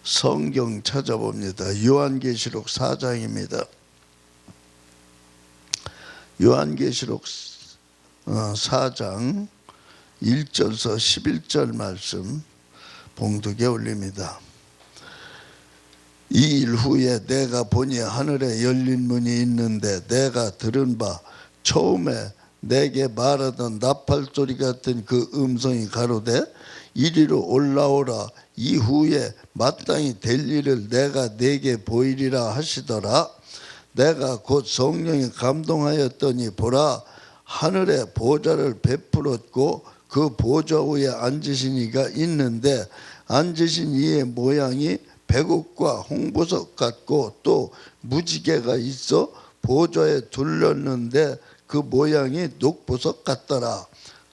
성경 찾아봅니다. 요한계시록 4장입니다. 요한계시록 4장 1절서 11절 말씀 봉독에 올립니다. 이 일 후에 내가 보니 하늘에 열린 문이 있는데 내가 들은 바 처음에 내게 말하던 나팔소리 같은 그 음성이 가로되 이리로 올라오라. 이후에 마땅히 될 일을 내가 네게 보이리라 하시더라. 내가 곧 성령이 감동하였더니 보라, 하늘에 보좌를 베풀었고 그 보좌 위에 앉으신 이가 있는데 앉으신 이의 모양이 백옥과 홍보석 같고 또 무지개가 있어 보좌에 둘렀는데 그 모양이 녹보석 같더라.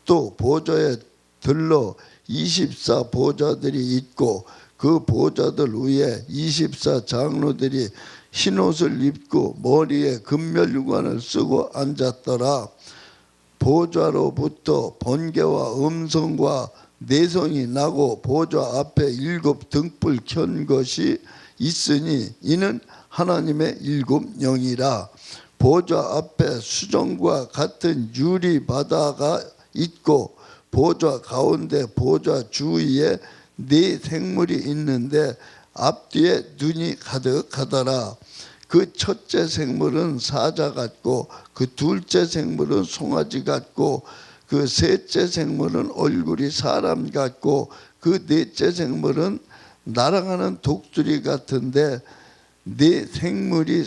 또 보좌에 들러 24 보좌들이 있고 그 보좌들 위에 24 장로들이 흰옷을 입고 머리에 금멸유관을 쓰고 앉았더라. 보좌로부터 번개와 음성과 내성이 나고 보좌 앞에 7 등불 켠 것이 있으니 이는 하나님의 7 영이라. 보좌 앞에 수정과 같은 유리 바다가 있고 보좌 가운데 보좌 주위에 4 생물이 있는데 앞뒤에 눈이 가득하더라. 그 첫째 생물은 사자 같고 그 둘째 생물은 송아지 같고 그 셋째 생물은 얼굴이 사람 같고 그 넷째 생물은 날아가는 독수리 같은데 4 생물이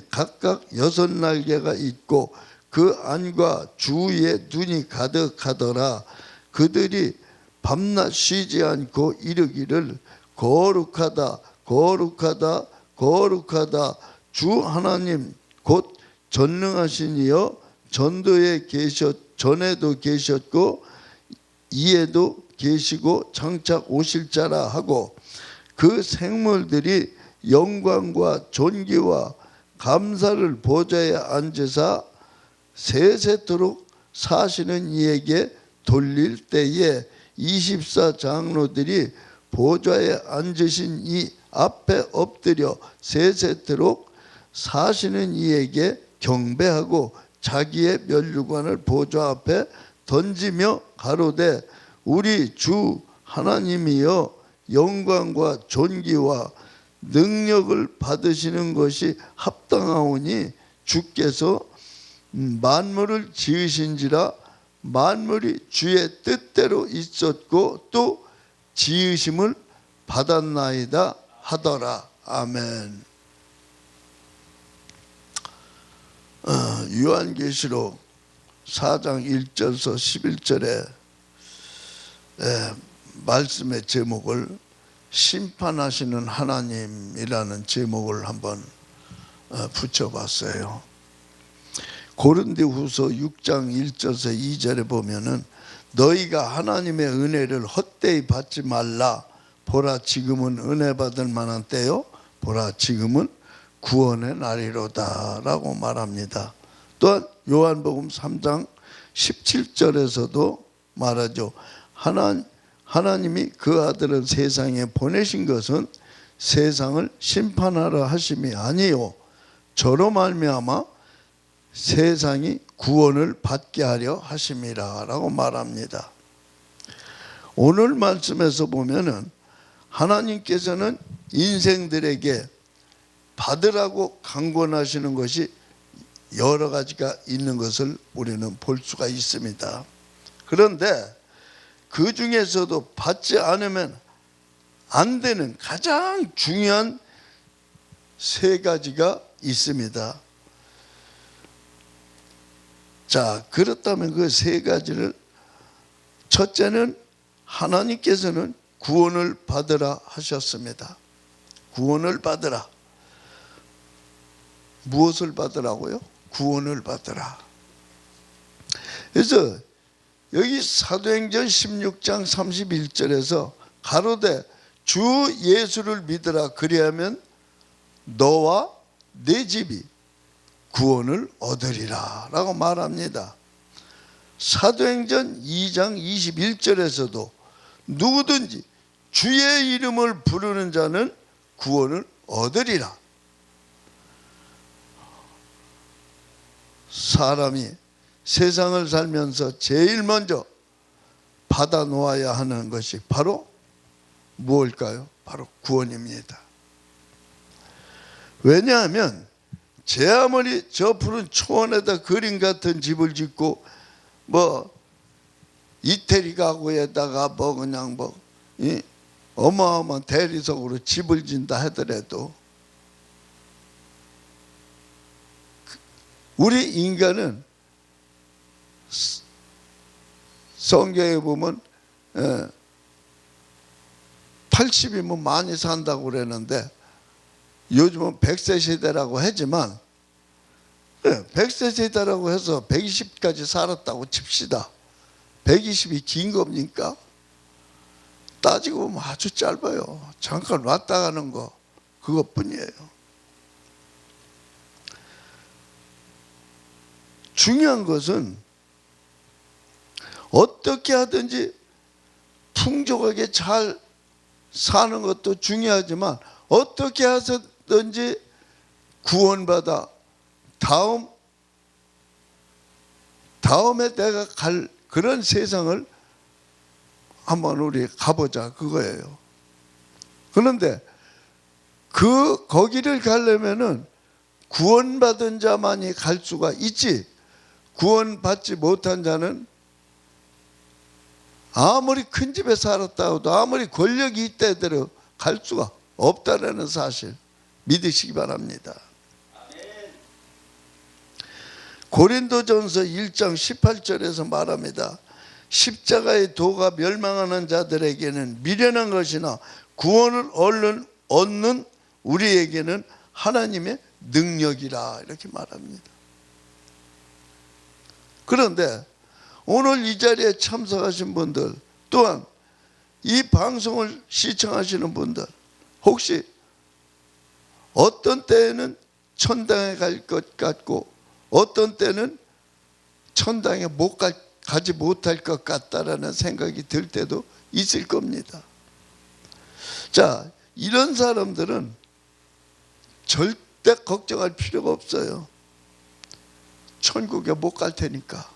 각각 6 날개가 있고 그 안과 주위에 눈이 가득하더라. 그들이 밤낮 쉬지 않고 이르기를 거룩하다 거룩하다 거룩하다 주 하나님 곧 전능하신 이여 전에도 계셨고 이에도 계시고 장차 오실 자라 하고 그 생물들이 영광과 존귀와 감사를 보좌에 앉으사 세세토록 사시는 이에게 돌릴 때에 24 장로들이 보좌에 앉으신 이 앞에 엎드려 세세토록 사시는 이에게 경배하고 자기의 면류관을 보좌 앞에 던지며 가로되 우리 주 하나님이여 영광과 존귀와 능력을 받으시는 것이 합당하오니 주께서 만물을 지으신지라 만물이 주의 뜻대로 있었고 또 지으심을 받았나이다 하더라. 아멘. 요한계시록 4장 1절서 11절에 말씀의 제목을 심판하시는 하나님이라는 제목을 한번 붙여봤어요. 고린도후서 6장 1절서 2절에 보면은 너희가 하나님의 은혜를 헛되이 받지 말라. 보라 지금은 은혜 받을 만한 때요. 보라 지금은 구원의 날이로다 라고 말합니다. 또한 요한복음 3장 17절에서도 말하죠. 하나님이 그 아들을 세상에 보내신 것은 세상을 심판하러 하심이 아니요 저로 말미암아 세상이 구원을 받게 하려 하심이라 라고 말합니다. 오늘 말씀에서 보면은 하나님께서는 인생들에게 받으라고 강권하시는 것이 여러 가지가 있는 것을 우리는 볼 수가 있습니다. 그런데 그 중에서도 받지 않으면 안 되는 가장 중요한 3 가지가 있습니다. 자, 그렇다면 그 3 가지를 첫째는 하나님께서는 구원을 받으라 하셨습니다. 구원을 받으라. 무엇을 받으라고요? 구원을 받으라. 그래서 여기 사도행전 16장 31절에서 가로되 주 예수를 믿으라 그리하면 너와 내 집이 구원을 얻으리라 라고 말합니다. 사도행전 2장 21절에서도 누구든지 주의 이름을 부르는 자는 구원을 얻으리라. 사람이 세상을 살면서 제일 먼저 받아 놓아야 하는 것이 바로 무엇일까요? 바로 구원입니다. 왜냐하면 제 아무리 저 푸른 초원에다 그림 같은 집을 짓고 뭐 이태리 가구에다가 뭐 그냥 뭐 어마어마한 대리석으로 집을 짓다 하더라도 우리 인간은 성경에 보면 80이면 많이 산다고 그러는데 요즘은 100세 시대라고 하지만 100세 시대라고 해서 120까지 살았다고 칩시다. 120이 긴 겁니까? 따지고 보면 아주 짧아요. 잠깐 왔다 가는 거 그것뿐이에요. 중요한 것은 어떻게 하든지 풍족하게 잘 사는 것도 중요하지만 어떻게 하든지 구원받아 다음에 내가 갈 그런 세상을 한번 우리 가보자 그거예요. 그런데 거기를 가려면은 구원받은 자만이 갈 수가 있지, 구원받지 못한 자는 아무리 큰 집에 살았다 해도 아무리 권력이 있다 하더라도 갈 수가 없다라는 사실 믿으시기 바랍니다. 고린도전서 1장 18절에서 말합니다. 십자가의 도가 멸망하는 자들에게는 미련한 것이나 구원을 얼른 얻는 우리에게는 하나님의 능력이라 이렇게 말합니다. 그런데 오늘 이 자리에 참석하신 분들 또한 이 방송을 시청하시는 분들 혹시 어떤 때에는 천당에 갈 것 같고 어떤 때는 천당에 가지 못할 것 같다라는 생각이 들 때도 있을 겁니다. 자, 이런 사람들은 절대 걱정할 필요가 없어요. 천국에 못 갈 테니까.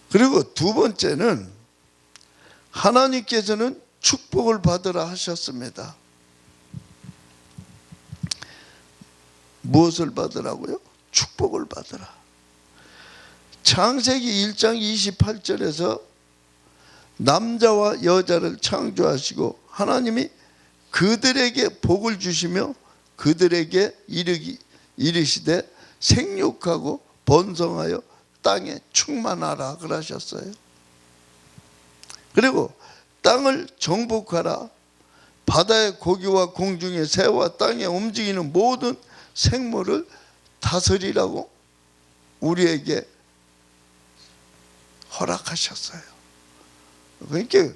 그리고 두 번째는 하나님께서는 축복을 받으라 하셨습니다. 무엇을 받으라고요? 축복을 받으라. 창세기 1장 28절에서 남자와 여자를 창조하시고 하나님이 그들에게 복을 주시며 그들에게 이르시되 생육하고 번성하여 땅에 충만하라 그러셨어요. 그리고 땅을 정복하라. 바다의 고기와 공중의 새와 땅에 움직이는 모든 생물을 다스리라고 우리에게 허락하셨어요. 그러니까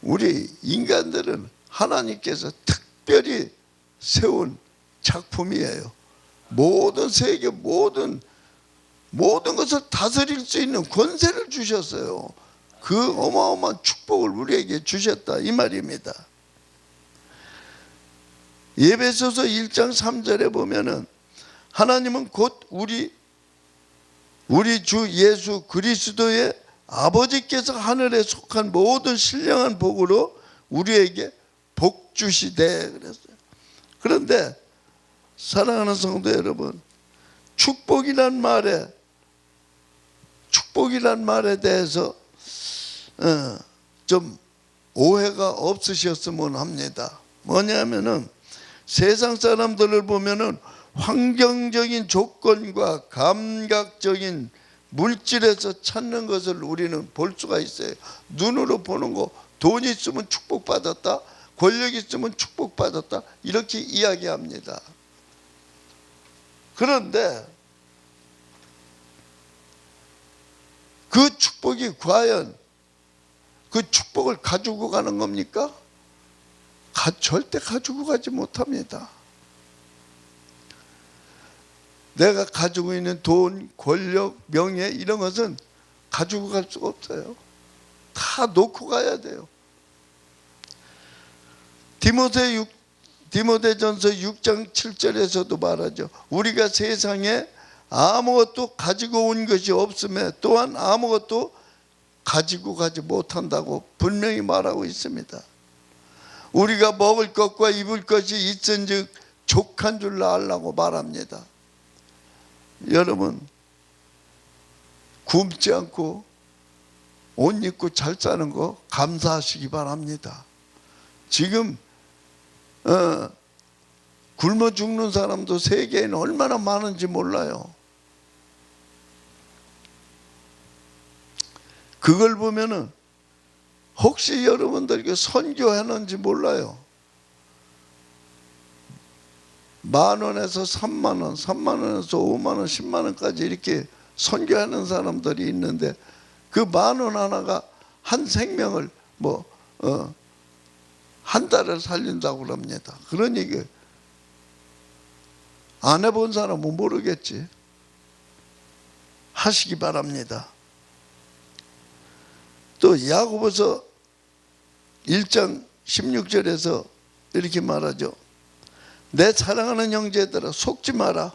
우리 인간들은 하나님께서 특별히 세운 작품이에요. 모든 세계 모든 것을 다스릴 수 있는 권세를 주셨어요. 그 어마어마한 축복을 우리에게 주셨다 이 말입니다. 에베소서 1장 3절에 보면은 하나님은 곧 우리 주 예수 그리스도의 아버지께서 하늘에 속한 모든 신령한 복으로 우리에게 복 주시되 그랬어요. 그런데 사랑하는 성도 여러분, 축복이란 말에 대해서 좀 오해가 없으셨으면 합니다. 뭐냐면은 세상 사람들을 보면은 환경적인 조건과 감각적인 물질에서 찾는 것을 우리는 볼 수가 있어요. 눈으로 보는 거, 돈 있으면 축복받았다, 권력 있으면 축복받았다 이렇게 이야기합니다. 그런데 그 축복이 과연 그 축복을 가지고 가는 겁니까? 절대 가지고 가지 못합니다. 내가 가지고 있는 돈, 권력, 명예 이런 것은 가지고 갈 수가 없어요. 다 놓고 가야 돼요. 디모데전서 6장 7절에서도 말하죠. 우리가 세상에 아무것도 가지고 온 것이 없음에 또한 아무것도 가지고 가지 못한다고 분명히 말하고 있습니다. 우리가 먹을 것과 입을 것이 있은즉 족한 줄 알라고 말합니다. 여러분, 굶지 않고 옷 입고 잘 사는 거 감사하시기 바랍니다. 지금 굶어 죽는 사람도 세계에는 얼마나 많은지 몰라요. 그걸 보면은 혹시 여러분들께 선교했는지 몰라요. 10,000원에서 30,000원, 30,000원에서 50,000원, 100,000원까지 이렇게 선교하는 사람들이 있는데 그 10,000원 하나가 한 생명을 한 달을 살린다고 그럽니다. 그러니 안 해본 사람은 모르겠지. 하시기 바랍니다. 또 야고보서 1장 16절에서 이렇게 말하죠. 내 사랑하는 형제들아 속지 마라.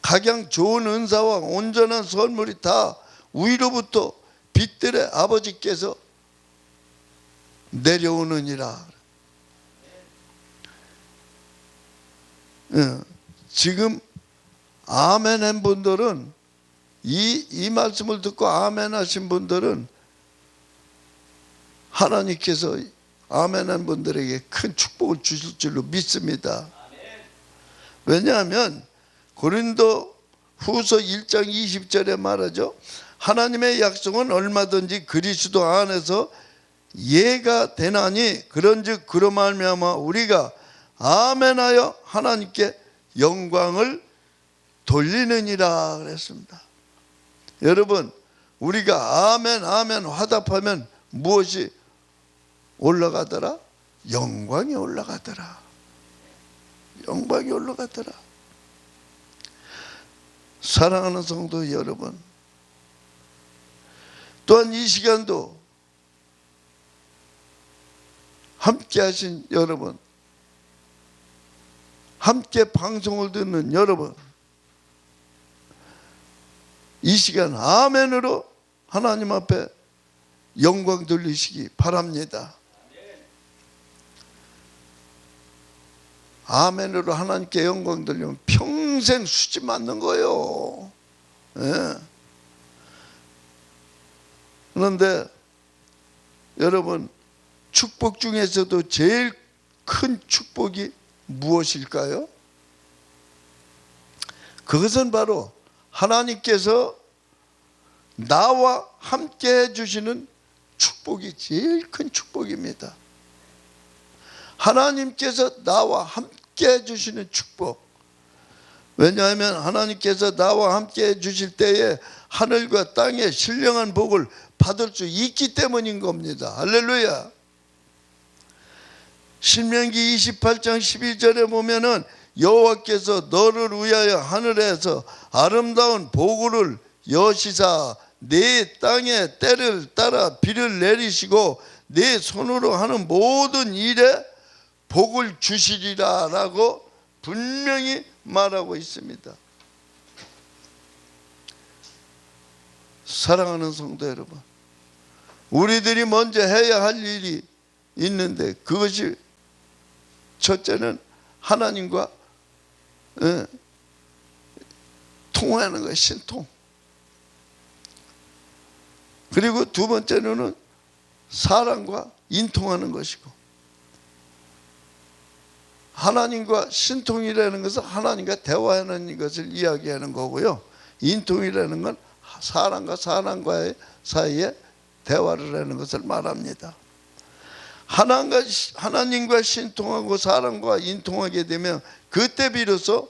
각양 좋은 은사와 온전한 선물이 다 위로부터 빛들의 아버지께서 내려오느니라. 지금 아멘 한 분들은 이 말씀을 듣고 아멘 하신 분들은 하나님께서 아멘 한 분들에게 큰 축복을 주실 줄로 믿습니다. 왜냐하면 고린도 후서 1장 20절에 말하죠. 하나님의 약속은 얼마든지 그리스도 안에서 예가 되나니 그런즉 그로 말미암아 우리가 아멘하여 하나님께 영광을 돌리느니라 그랬습니다. 여러분, 우리가 아멘 아멘 화답하면 무엇이 올라가더라? 영광이 올라가더라. 영광이 올라가더라. 사랑하는 성도 여러분, 또한 이 시간도 함께 하신 여러분, 함께 방송을 듣는 여러분, 이 시간 아멘으로 하나님 앞에 영광 돌리시기 바랍니다. 아멘으로 하나님께 영광 돌리면 평생 수지 맞는 거예요. 예. 그런데 여러분, 축복 중에서도 제일 큰 축복이 무엇일까요? 그것은 바로 하나님께서 나와 함께 해주시는 축복이 제일 큰 축복입니다. 하나님께서 나와 함께 해주시는 축복. 왜냐하면 하나님께서 나와 함께 해주실 때에 하늘과 땅의 신령한 복을 받을 수 있기 때문인 겁니다. 할렐루야. 신명기 28장 11절에 보면은 여호와께서 너를 위하여 하늘에서 아름다운 보고를 여시사 내 땅에 때를 따라 비를 내리시고 내 손으로 하는 모든 일에 복을 주시리라 라고 분명히 말하고 있습니다. 사랑하는 성도 여러분, 우리들이 먼저 해야 할 일이 있는데 그것이 첫째는 하나님과 통하는 것, 신통. 그리고 두 번째로는 사랑과 인통하는 것이고, 하나님과 신통이라는 것은 하나님과 대화하는 것을 이야기하는 거고요, 인통이라는 건 사람과 사람과의 사이에 대화를 하는 것을 말합니다. 하나님과 신통하고 사람과 인통하게 되면 그때 비로소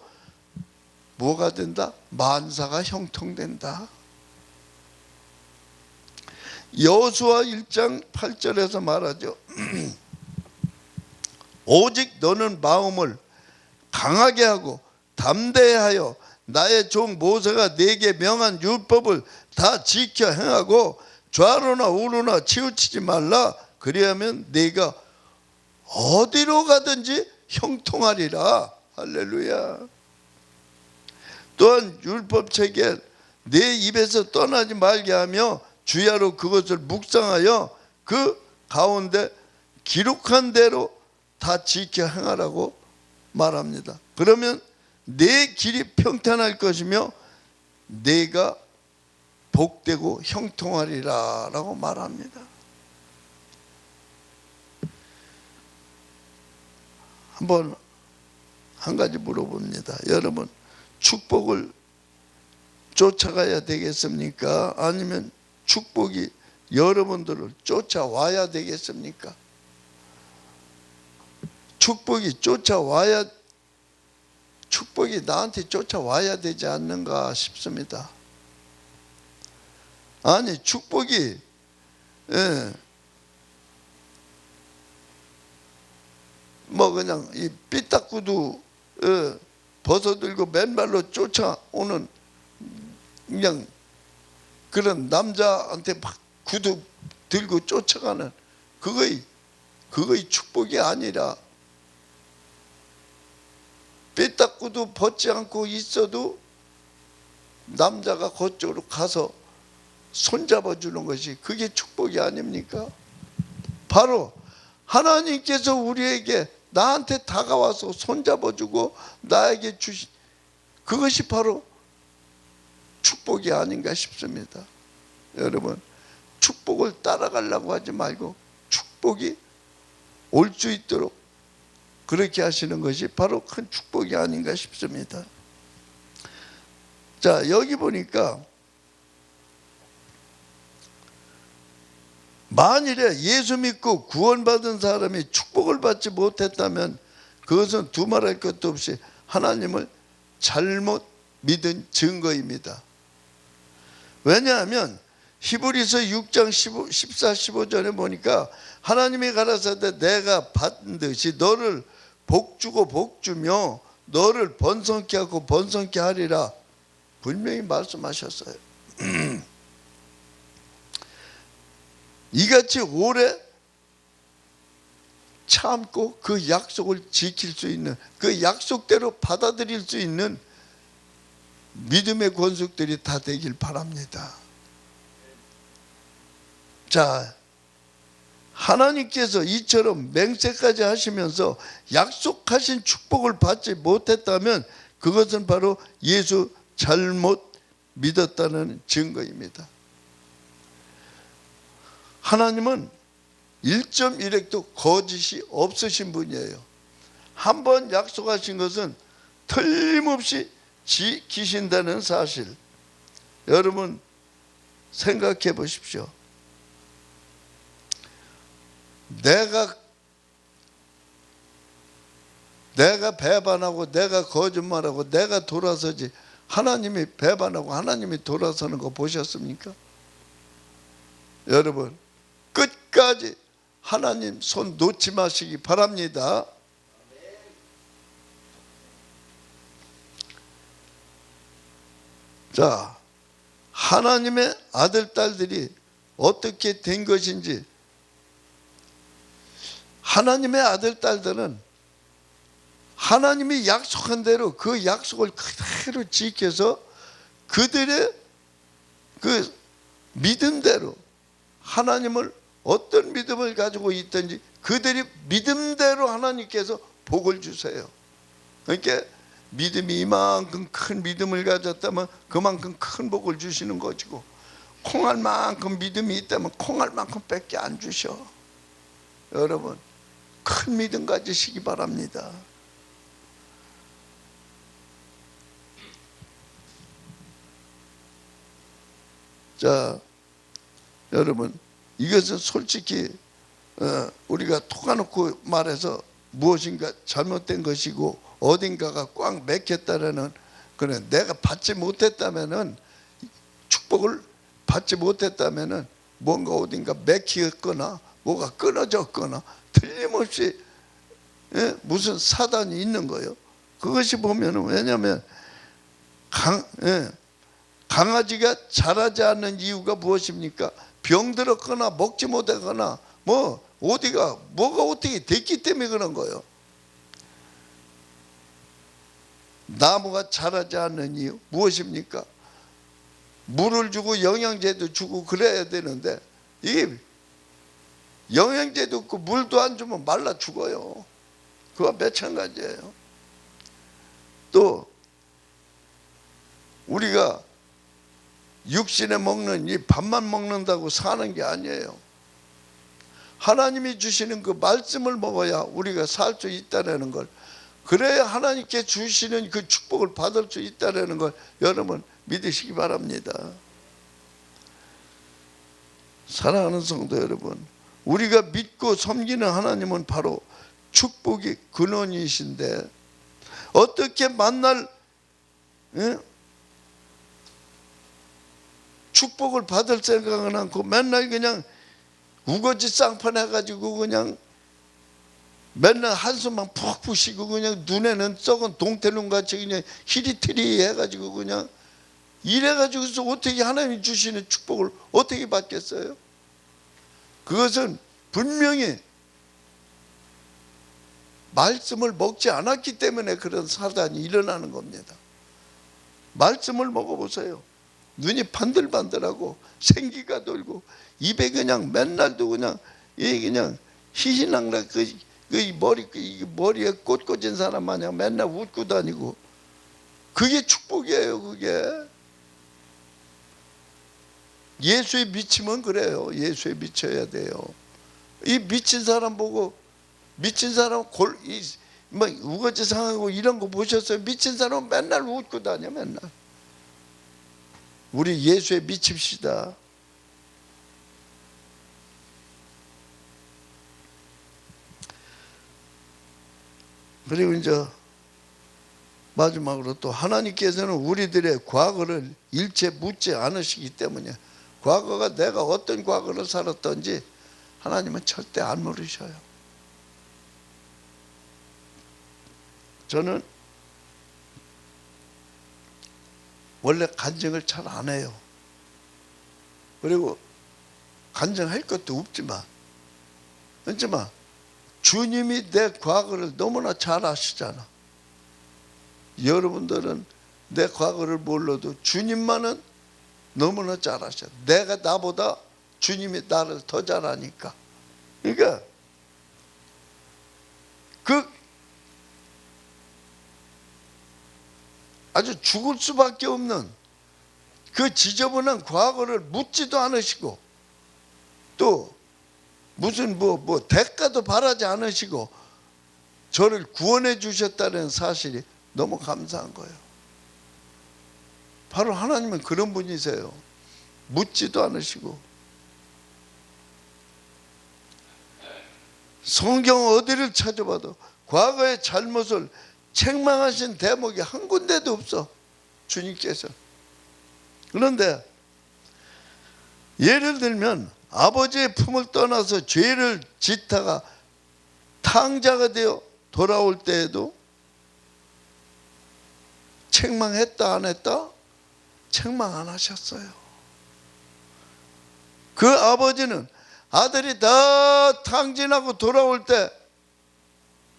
뭐가 된다? 만사가 형통된다. 여호수아 1장 8절에서 말하죠. 오직 너는 마음을 강하게 하고 담대하여 나의 종 모세가 네게 명한 율법을 다 지켜 행하고 좌로나 우로나 치우치지 말라. 그리하면 네가 어디로 가든지 형통하리라. 할렐루야. 또한 율법책에 내 입에서 떠나지 말게 하며 주야로 그것을 묵상하여 그 가운데 기록한 대로 다 지켜 행하라고 말합니다. 그러면 내 길이 평탄할 것이며 내가 복되고 형통하리라 라고 말합니다. 한번 한 가지 물어봅니다. 여러분, 축복을 쫓아가야 되겠습니까? 아니면 축복이 여러분들을 쫓아와야 되겠습니까? 축복이 나한테 쫓아와야 되지 않는가 싶습니다. 아니, 축복이 뭐 그냥 이 삐딱구두 벗어들고 맨발로 쫓아오는 그냥 그런 남자한테 막 구두 들고 쫓아가는 그거의 축복이 아니라, 삐딱구두 벗지 않고 있어도 남자가 그쪽으로 가서 손잡아 주는 것이 그게 축복이 아닙니까? 바로 하나님께서 우리에게, 나한테 다가와서 손잡아 주고 나에게 주신 그것이 바로 축복이 아닌가 싶습니다. 여러분, 축복을 따라가려고 하지 말고 축복이 올 수 있도록 그렇게 하시는 것이 바로 큰 축복이 아닌가 싶습니다. 자, 여기 보니까 만일에 예수 믿고 구원받은 사람이 축복을 받지 못했다면 그것은 두말할 것도 없이 하나님을 잘못 믿은 증거입니다. 왜냐하면 히브리서 6장 14, 15절에 보니까 하나님이 가라사대 내가 반드시 너를 복주고 복주며 너를 번성케 하고 번성케 하리라 분명히 말씀하셨어요. 이같이 오래 참고 그 약속을 지킬 수 있는, 그 약속대로 받아들일 수 있는 믿음의 권속들이 다 되길 바랍니다. 자, 하나님께서 이처럼 맹세까지 하시면서 약속하신 축복을 받지 못했다면 그것은 바로 예수 잘못 믿었다는 증거입니다. 하나님은 1.1핵도 거짓이 없으신 분이에요. 한번 약속하신 것은 틀림없이 지키신다는 사실, 여러분 생각해 보십시오. 내가 배반하고 내가 거짓말하고 내가 돌아서지 하나님이 배반하고 하나님이 돌아서는 거 보셨습니까? 여러분, 끝까지 하나님 손 놓지 마시기 바랍니다. 자, 하나님의 아들, 딸들이 어떻게 된 것인지, 하나님의 아들, 딸들은 하나님이 약속한 대로 그 약속을 그대로 지켜서 그들의 그 믿음대로, 하나님을 어떤 믿음을 가지고 있든지 그들이 믿음대로 하나님께서 복을 주세요. 그러니까 믿음이 이만큼 큰 믿음을 가졌다면 그만큼 큰 복을 주시는 것이고, 콩알만큼 믿음이 있다면 콩알만큼 밖에 안 주셔. 여러분, 큰 믿음 가지시기 바랍니다. 자, 여러분, 이것은 솔직히 우리가 톡아놓고 말해서 무엇인가 잘못된 것이고 어딘가가 꽉 맥혔다라는, 그래 내가 받지 못했다면은, 축복을 받지 못했다면은 뭔가 어딘가 맥혔거나 뭐가 끊어졌거나 틀림없이 무슨 사단이 있는 거예요. 그것이 보면은, 왜냐하면 강아지가 자라지 않는 이유가 무엇입니까? 병들었거나 먹지 못하거나 뭐가 어떻게 됐기 때문에 그런 거예요. 나무가 자라지 않는 이유 무엇입니까? 물을 주고 영양제도 주고 그래야 되는데 이게 영양제도 없고 물도 안 주면 말라 죽어요. 그와 마찬가지예요. 또 우리가 육신에 먹는 이 밥만 먹는다고 사는 게 아니에요. 하나님이 주시는 그 말씀을 먹어야 우리가 살 수 있다는 걸, 그래야 하나님께 주시는 그 축복을 받을 수 있다는 걸 여러분 믿으시기 바랍니다. 사랑하는 성도 여러분, 우리가 믿고 섬기는 하나님은 바로 축복의 근원이신데 어떻게 만날 축복을 받을 생각은 않고 맨날 그냥 우거지 쌍판 해가지고 그냥 맨날 한숨만 푹 푸시고 그냥 눈에는 썩은 동태눈같이 그냥 히리티리 해가지고 그냥 이래가지고서 어떻게 하나님이 주시는 축복을 어떻게 받겠어요? 그것은 분명히 말씀을 먹지 않았기 때문에 그런 사단이 일어나는 겁니다. 말씀을 먹어보세요. 눈이 반들반들하고 생기가 돌고 입에 그냥 맨날도 그냥 희희낙낙 머리에 꽃 꽂은 사람 마냥 맨날 웃고 다니고, 그게 축복이에요. 그게 예수에 미치면 그래요. 예수에 미쳐야 돼요. 이 미친 사람 보고, 미친 사람 우거지 상하고 이런 거 보셨어요? 미친 사람은 맨날 웃고 다녀. 맨날. 우리 예수에 미칩시다. 그리고 이제 마지막으로 또 하나님께서는 우리들의 과거를 일체 묻지 않으시기 때문에, 과거가 내가 어떤 과거를 살았던지 하나님은 절대 안 물으셔요. 저는 원래 간증을 잘 안 해요. 그리고 간증할 것도 없지만 주님이 내 과거를 너무나 잘 아시잖아. 여러분들은 내 과거를 몰라도 주님만은 너무나 잘 아셔. 내가 나보다 주님이 나를 더 잘 아니까. 그러니까 아주 죽을 수밖에 없는 그 지저분한 과거를 묻지도 않으시고, 또 무슨 대가도 바라지 않으시고 저를 구원해 주셨다는 사실이 너무 감사한 거예요. 바로 하나님은 그런 분이세요. 묻지도 않으시고. 성경 어디를 찾아봐도 과거의 잘못을 책망하신 대목이 한 군데도 없어, 주님께서. 그런데 예를 들면 아버지의 품을 떠나서 죄를 짓다가 탕자가 되어 돌아올 때에도 책망했다 안 했다? 책망 안 하셨어요. 그 아버지는 아들이 다 탕진하고 돌아올 때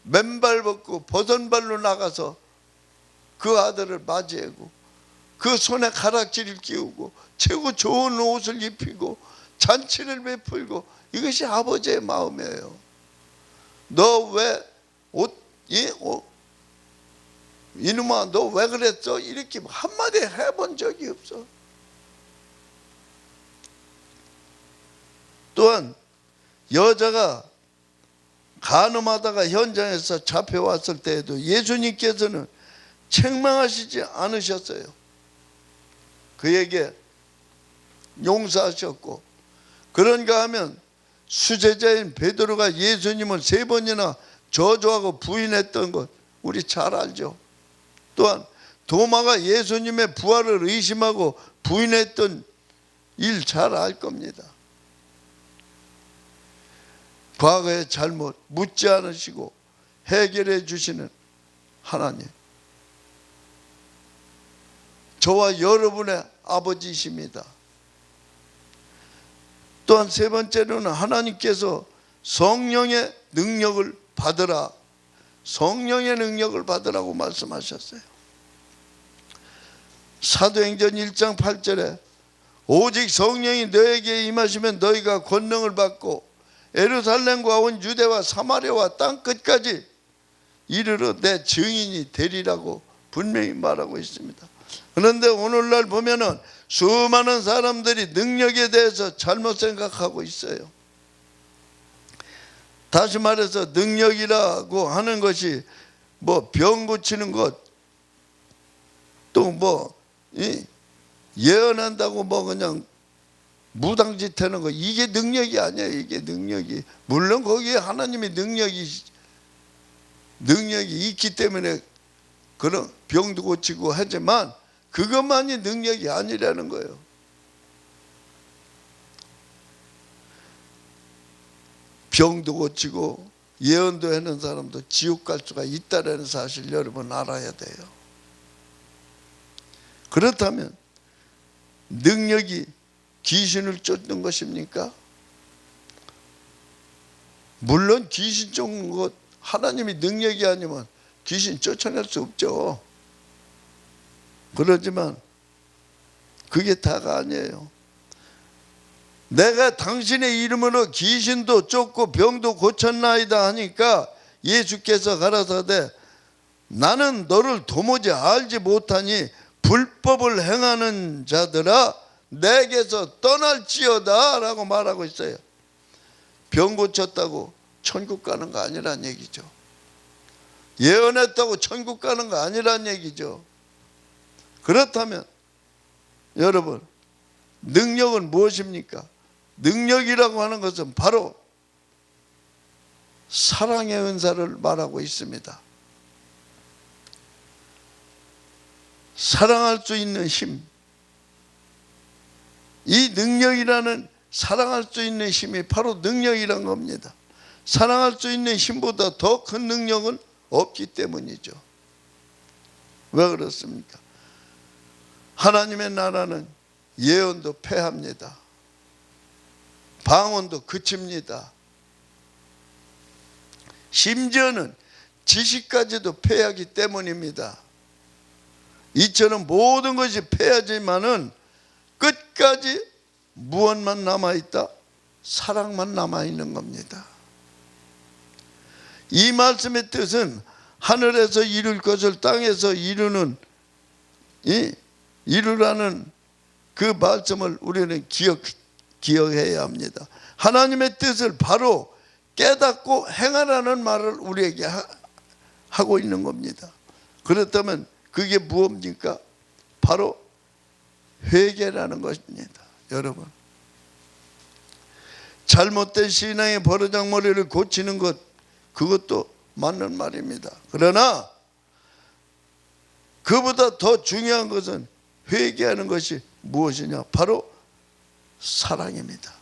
맨발 벗고 버선발로 나가서 그 아들을 맞이하고 그 손에 가락지를 끼우고 최고 좋은 옷을 입히고 잔치를 베풀고, 이것이 아버지의 마음이에요. 너 왜 이놈아 너 왜 그랬어? 이렇게 한마디 해본 적이 없어. 또한 여자가 간음하다가 현장에서 잡혀왔을 때에도 예수님께서는 책망하시지 않으셨어요. 그에게 용서하셨고, 그런가 하면 수제자인 베드로가 예수님을 3번이나 저주하고 부인했던 것 우리 잘 알죠. 또한 도마가 예수님의 부활을 의심하고 부인했던 일 잘 알 겁니다. 과거의 잘못 묻지 않으시고 해결해 주시는 하나님, 저와 여러분의 아버지이십니다. 또한 세 번째로는 하나님께서 성령의 능력을 받으라, 성령의 능력을 받으라고 말씀하셨어요. 사도행전 1장 8절에 오직 성령이 너에게 임하시면 너희가 권능을 받고 예루살렘과 온 유대와 사마리아와 땅 끝까지 이르러 내 증인이 되리라고 분명히 말하고 있습니다. 그런데 오늘날 보면은 수많은 사람들이 능력에 대해서 잘못 생각하고 있어요. 다시 말해서 능력이라고 하는 것이 뭐 병 고치는 것, 또 뭐 예언한다고 뭐 그냥 무당짓 하는 거, 이게 능력이 아니에요. 이게 능력이, 물론 거기에 하나님의 능력이 있기 때문에 그런 병도 고치고 하지만 그것만이 능력이 아니라는 거예요. 병도 고치고 예언도 하는 사람도 지옥 갈 수가 있다는 사실 여러분 알아야 돼요. 그렇다면 능력이 귀신을 쫓는 것입니까? 물론 귀신 쫓는 것, 하나님이 능력이 아니면 귀신 쫓아낼 수 없죠. 그러지만 그게 다가 아니에요. 내가 당신의 이름으로 귀신도 쫓고 병도 고쳤나이다 하니까 예수께서 가라사대 나는 너를 도무지 알지 못하니 불법을 행하는 자들아 내게서 떠날지어다 라고 말하고 있어요. 병 고쳤다고 천국 가는 거 아니란 얘기죠. 예언했다고 천국 가는 거 아니란 얘기죠. 그렇다면 여러분, 능력은 무엇입니까? 능력이라고 하는 것은 바로 사랑의 은사를 말하고 있습니다. 사랑할 수 있는 힘, 이 능력이라는, 사랑할 수 있는 힘이 바로 능력이란 겁니다. 사랑할 수 있는 힘보다 더 큰 능력은 없기 때문이죠. 왜 그렇습니까? 하나님의 나라는 예언도 패합니다. 방언도 그칩니다. 심지어는 지식까지도 패하기 때문입니다. 이처럼 모든 것이 패하지만은 끝까지 무엇만 남아있다? 사랑만 남아있는 겁니다. 이 말씀의 뜻은 하늘에서 이룰 것을 땅에서 이루라는 그 말씀을 우리는 기억해야 합니다. 하나님의 뜻을 바로 깨닫고 행하라는 말을 우리에게 하고 있는 겁니다. 그렇다면 그게 무엇입니까? 바로 회개라는 것입니다. 여러분, 잘못된 신앙의 버르장머리를 고치는 것, 그것도 맞는 말입니다. 그러나 그보다 더 중요한 것은 회개하는 것이 무엇이냐? 바로 사랑입니다.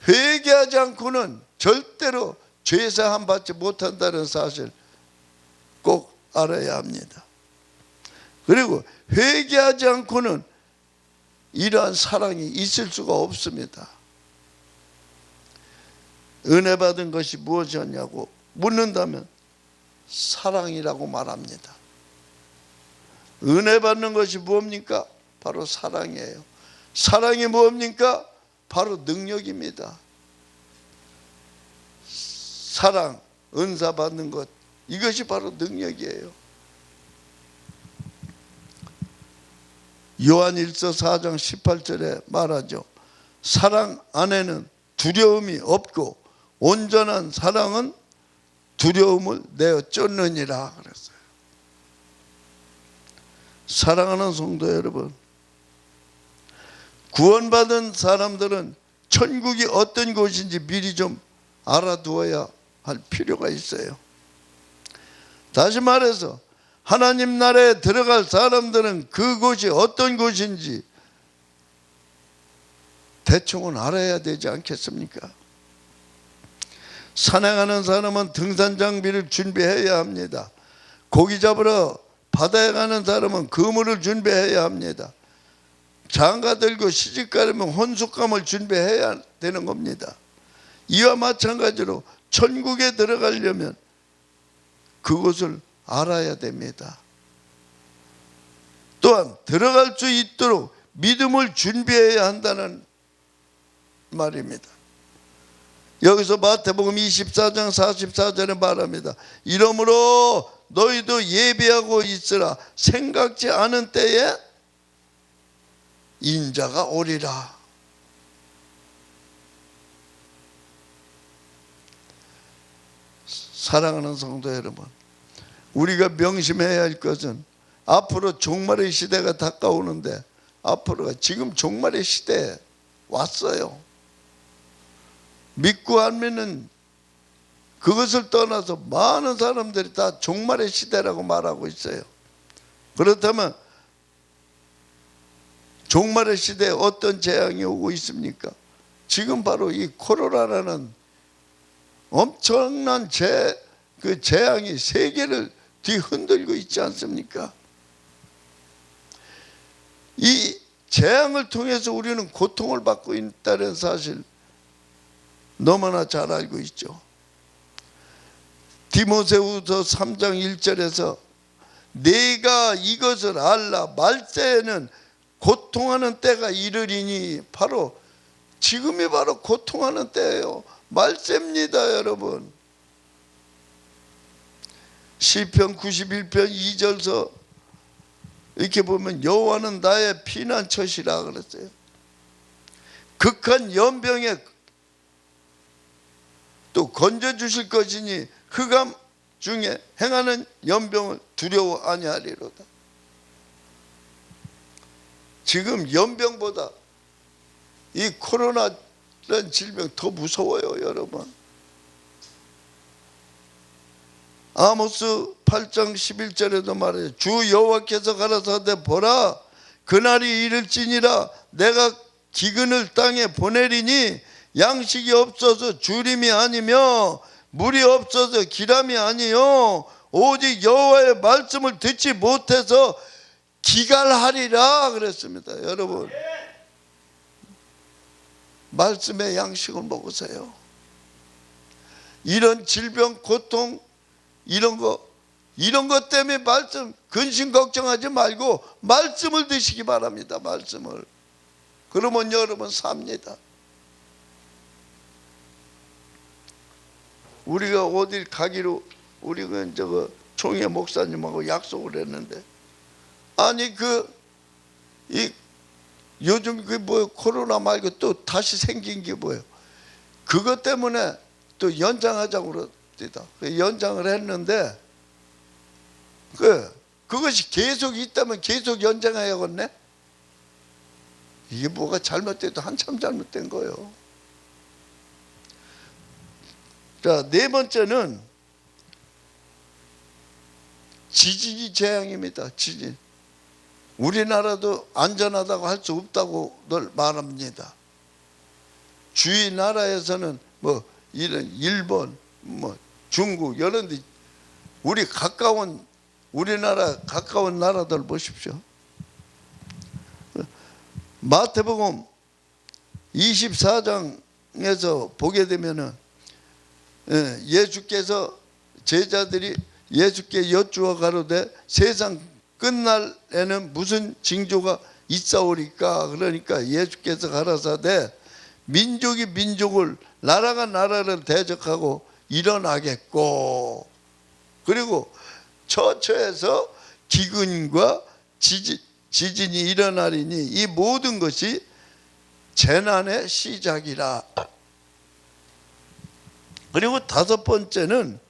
회개하지 않고는 절대로 죄사함 받지 못한다는 사실 꼭 알아야 합니다. 그리고 회개하지 않고는 이러한 사랑이 있을 수가 없습니다. 은혜 받은 것이 무엇이었냐고 묻는다면 사랑이라고 말합니다. 은혜 받는 것이 무엇입니까? 바로 사랑이에요. 사랑이 무엇입니까? 바로 능력입니다. 사랑, 은사 받는 것, 이것이 바로 능력이에요. 요한일서 4장 18절에 말하죠. 사랑 안에는 두려움이 없고 온전한 사랑은 두려움을 내어 쫓느니라 그랬어요. 사랑하는 성도 여러분, 구원받은 사람들은 천국이 어떤 곳인지 미리 좀 알아두어야 할 필요가 있어요. 다시 말해서 하나님 나라에 들어갈 사람들은 그곳이 어떤 곳인지 대충은 알아야 되지 않겠습니까? 산행하는 사람은 등산 장비를 준비해야 합니다. 고기 잡으러 바다에 가는 사람은 그물을 준비해야 합니다. 장가 들고 시집 가려면 혼숙감을 준비해야 되는 겁니다. 이와 마찬가지로 천국에 들어가려면 그것을 알아야 됩니다. 또한 들어갈 수 있도록 믿음을 준비해야 한다는 말입니다. 여기서 마태복음 24장 44절에 말합니다. 이러므로 너희도 예비하고 있으라. 생각지 않은 때에 인자가 오리라. 사랑하는 성도 여러분, 우리가 명심해야 할 것은 앞으로 종말의 시대가 다가오는데, 앞으로가 지금 종말의 시대에 왔어요. 믿고 안 믿는 그것을 떠나서 많은 사람들이 다 종말의 시대라고 말하고 있어요. 그렇다면 종말의 시대에 어떤 재앙이 오고 있습니까? 지금 바로 이 코로나라는 엄청난 그 재앙이 세계를 뒤흔들고 있지 않습니까? 이 재앙을 통해서 우리는 고통을 받고 있다는 사실 너무나 잘 알고 있죠. 디모데후서 3장 1절에서 내가 이것을 알라. 말세에는 고통하는 때가 이르리니, 바로 지금이 바로 고통하는 때예요. 말세입니다, 여러분. 시편 91편 2절서 이렇게 보면 여호와는 나의 피난처시라 그랬어요. 극한 연병에 또 건져주실 것이니 흑암 중에 행하는 연병을 두려워 아니하리로다. 지금 연병보다 이 코로나라는 질병 더 무서워요, 여러분. 아모스 8장 11절에도 말해요. 주 여호와께서 가라사대 보라, 그날이 이를지니라 내가 기근을 땅에 보내리니 양식이 없어서 주림이 아니며 물이 없어서 기람이 아니요 오직 여호와의 말씀을 듣지 못해서 기갈하리라 그랬습니다. 여러분, 말씀의 양식을 먹으세요. 이런 질병, 고통, 이런 것 때문에 말씀 근심 걱정하지 말고 말씀을 드시기 바랍니다. 말씀을. 그러면 여러분 삽니다. 우리가 어딜 가기로 우리가 총회 목사님하고 약속을 했는데, 아니 요즘 코로나 말고 또 다시 생긴 게 뭐예요? 그것 때문에 또 연장하자고 그럽니다. 연장을 했는데 그것이 계속 있다면 계속 연장해야겠네. 이게 뭐가 잘못돼도 한참 잘못된 거예요. 자, 네 번째는 지진이 재앙입니다. 지진. 우리나라도 안전하다고 할 수 없다고 늘 말합니다. 주위 나라에서는 이런 일본, 중국 이런 데 우리나라 가까운 나라들 보십시오. 마태복음 24장에서 보게 되면은 예수께서 제자들이 예수께 여쭈어 가로되 세상 끝날에는 무슨 징조가 있사오리까? 그러니까 예수께서 가라사대 민족이 민족을, 나라가 나라를 대적하고 일어나겠고, 그리고 처처에서 기근과 지진이 일어나리니 이 모든 것이 재난의 시작이라. 그리고 다섯 번째는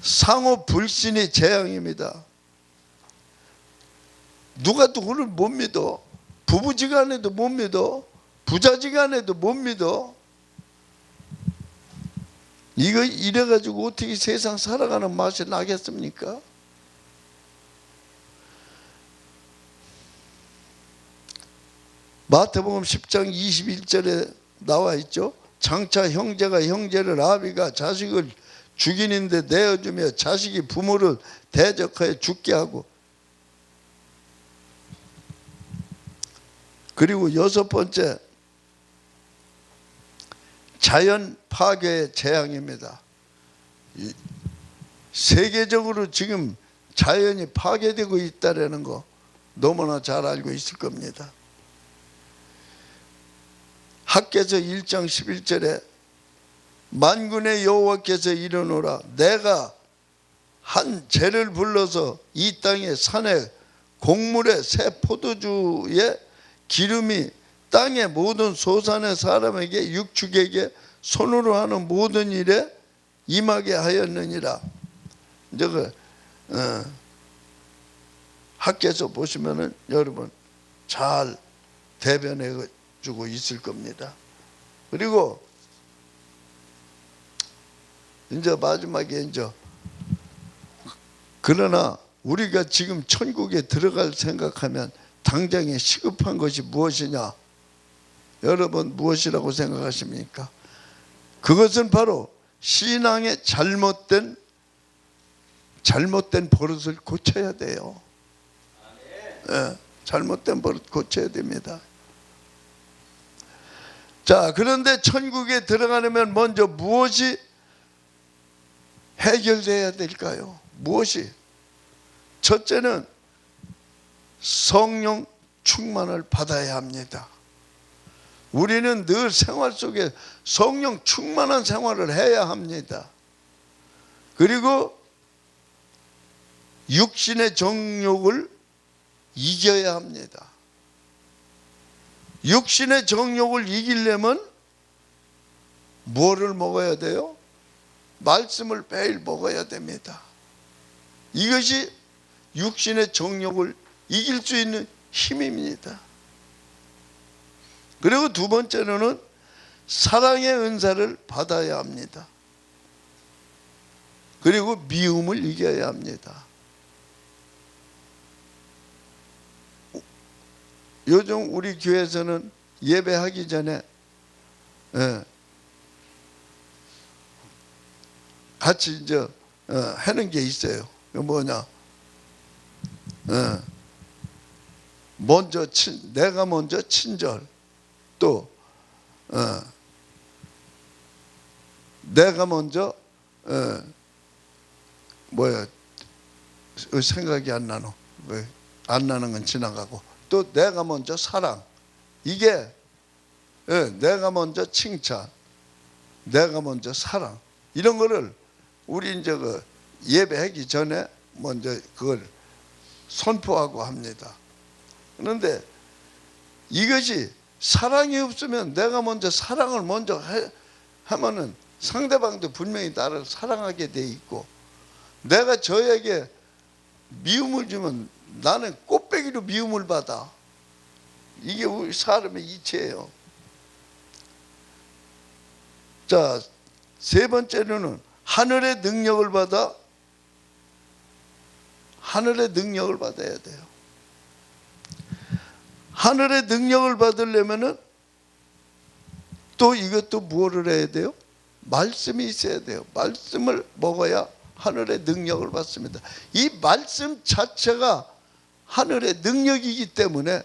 상호 불신의 재앙입니다. 누가 누구를 못 믿어. 부부지간에도 못 믿어. 부자지간에도 못 믿어. 이거 이래가지고 어떻게 세상 살아가는 맛이 나겠습니까? 마태복음 10장 21절에 나와 있죠. 장차 형제가 형제를, 아비가 자식을 죽이는데 내어주며 자식이 부모를 대적하여 죽게 하고 그리고 여섯 번째, 자연 파괴의 재앙입니다. 세계적으로 지금 자연이 파괴되고 있다는 거 너무나 잘 알고 있을 겁니다. 학개서 1장 11절에 만군의 여호와께서 이르노라, 내가 한 재를 불러서 이 땅의 산에 곡물의 새 포도주의 기름이 땅의 모든 소산의 사람에게 육축에게 손으로 하는 모든 일에 임하게 하였느니라. 이제 학개서 보시면은 여러분 잘 대변해 주고 있을 겁니다. 그리고 이제 마지막에 이제 그러나 우리가 지금 천국에 들어갈 생각하면 당장에 시급한 것이 무엇이냐? 여러분 무엇이라고 생각하십니까? 그것은 바로 신앙의 잘못된 버릇을 고쳐야 돼요. 네, 잘못된 버릇 고쳐야 됩니다. 자, 그런데 천국에 들어가려면 먼저 무엇이 해결돼야 될까요? 무엇이? 첫째는 성령 충만을 받아야 합니다. 우리는 늘 생활 속에 성령 충만한 생활을 해야 합니다. 그리고 육신의 정욕을 이겨야 합니다. 육신의 정욕을 이기려면 뭐를 먹어야 돼요? 말씀을 매일 먹어야 됩니다. 이것이 육신의 정욕을 이길 수 있는 힘입니다. 그리고 두 번째로는 사랑의 은사를 받아야 합니다. 그리고 미움을 이겨야 합니다. 요즘 우리 교회에서는 예배하기 전에 같이 이제 하는 게 있어요. 뭐냐? 내가 먼저 친절, 또 내가 먼저 생각이 안 나노. 안 나는 건 지나가고, 또 내가 먼저 사랑. 이게 내가 먼저 칭찬, 내가 먼저 사랑, 이런 거를 우리 이제 예배하기 전에 먼저 그걸 선포하고 합니다. 그런데 이것이 사랑이 없으면, 내가 먼저 사랑을 먼저 하면은 상대방도 분명히 나를 사랑하게 돼 있고, 내가 저에게 미움을 주면 나는 꽃배기로 미움을 받아. 이게 우리 사람의 이치예요. 자, 세 번째로는 하늘의 능력을 받아야 돼요. 하늘의 능력을 받으려면은 또 이것도 무엇을 해야 돼요? 말씀이 있어야 돼요. 말씀을 먹어야 하늘의 능력을 받습니다. 이 말씀 자체가 하늘의 능력이기 때문에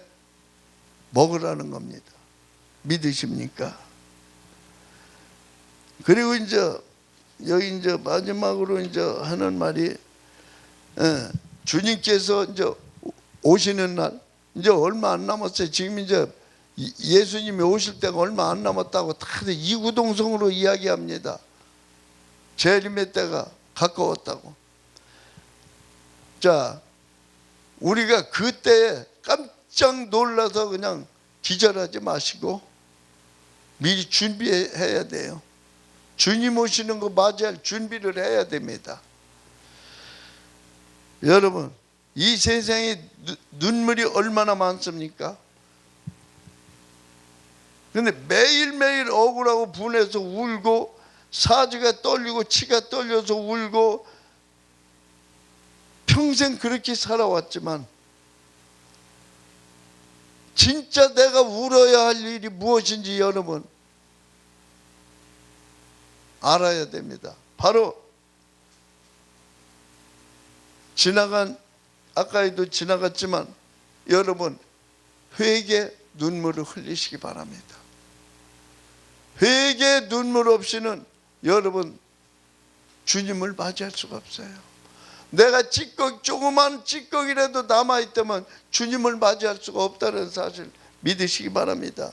먹으라는 겁니다. 믿으십니까? 그리고 이제 여기 이제 마지막으로 이제 하는 말이, 주님께서 이제 오시는 날 이제 얼마 안 남았어요. 지금 이제 예수님이 오실 때가 얼마 안 남았다고 다들 이구동성으로 이야기합니다. 재림의 때가 가까웠다고. 자, 우리가 그때에 깜짝 놀라서 그냥 기절하지 마시고 미리 준비해야 돼요. 주님 오시는 거 맞이할 준비를 해야 됩니다. 여러분, 이 세상에 눈물이 얼마나 많습니까? 근데 매일매일 억울하고 분해서 울고, 사지가 떨리고 치가 떨려서 울고, 평생 그렇게 살아왔지만 진짜 내가 울어야 할 일이 무엇인지 여러분 알아야 됩니다. 바로 아까에도 지나갔지만 여러분, 회개, 눈물을 흘리시기 바랍니다. 회개 눈물 없이는 여러분 주님을 맞이할 수가 없어요. 내가 조그만 찌꺼기라도 남아있다면 주님을 맞이할 수가 없다는 사실 믿으시기 바랍니다.